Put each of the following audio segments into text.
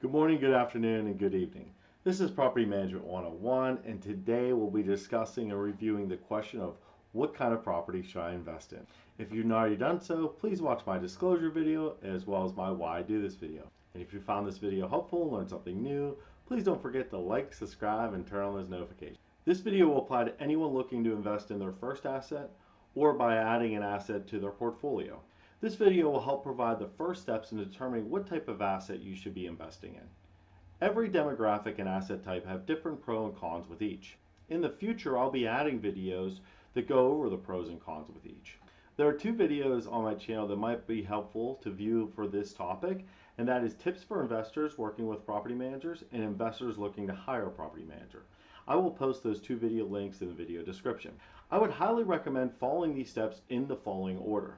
Good morning, good afternoon, and good evening. This is Property Management 101, and today we'll be discussing and reviewing the question of what kind of property should I invest in? If you've not already done so, please watch my disclosure video as well as my why I do this video. And if you found this video helpful and learned something new, please don't forget to like, subscribe, and turn on those notifications. This video will apply to anyone looking to invest in their first asset or by adding an asset to their portfolio. This video will help provide the first steps in determining what type of asset you should be investing in. Every demographic and asset type have different pros and cons with each. In the future, I'll be adding videos that go over the pros and cons with each. There are two videos on my channel that might be helpful to view for this topic, and that is tips for investors working with property managers and investors looking to hire a property manager. I will post those two video links in the video description. I would highly recommend following these steps in the following order.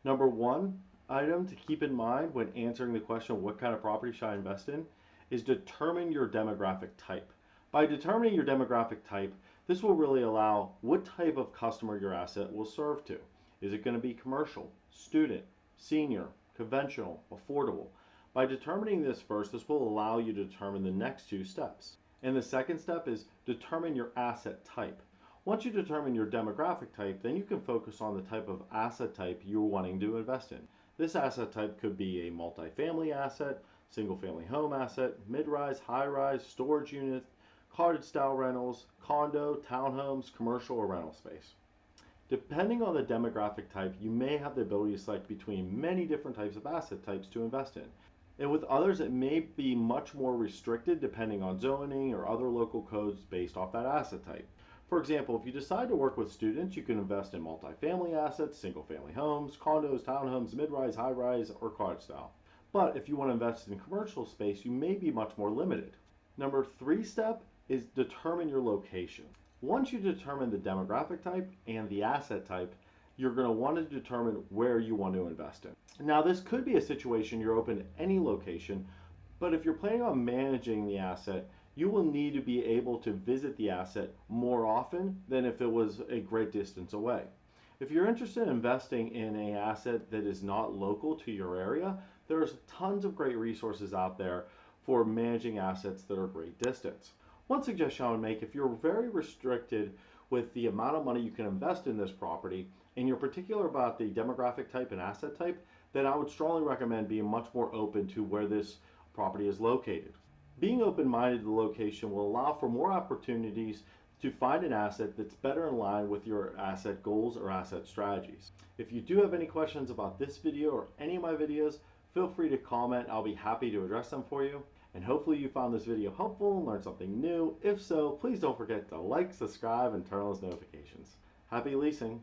Number one item to keep in mind when answering the question what kind of property should I invest in is determine your demographic type. By determining your demographic type, this will really allow what type of customer your asset will serve to. Is it going to be commercial, student, senior, conventional, affordable? By determining this first, this will allow you to determine the next two steps. And the second step is determine your asset type. Once you determine your demographic type, then you can focus on the type of asset type you're wanting to invest in. This asset type could be a multifamily asset, single-family home asset, mid-rise, high-rise, storage unit, cottage-style rentals, condo, townhomes, commercial, or rental space. Depending on the demographic type, you may have the ability to select between many different types of asset types to invest in. And with others, it may be much more restricted depending on zoning or other local codes based off that asset type. For example, if you decide to work with students, you can invest in multifamily assets, single-family homes, condos, townhomes, mid-rise, high-rise, or cottage style. But if you want to invest in commercial space, you may be much more limited. Number three step is determine your location. Once you determine the demographic type and the asset type, you're going to want to determine where you want to invest in. Now, this could be a situation you're open to any location, but if you're planning on managing the asset, you will need to be able to visit the asset more often than if it was a great distance away. If you're interested in investing in an asset that is not local to your area, there's tons of great resources out there for managing assets that are great distance. One suggestion I would make, if you're very restricted with the amount of money you can invest in this property, and you're particular about the demographic type and asset type, then I would strongly recommend being much more open to where this property is located. Being open-minded to the location will allow for more opportunities to find an asset that's better in line with your asset goals or asset strategies. If you do have any questions about this video or any of my videos, feel free to comment. I'll be happy to address them for you. And hopefully you found this video helpful and learned something new. If so, please don't forget to like, subscribe, and turn on those notifications. Happy leasing!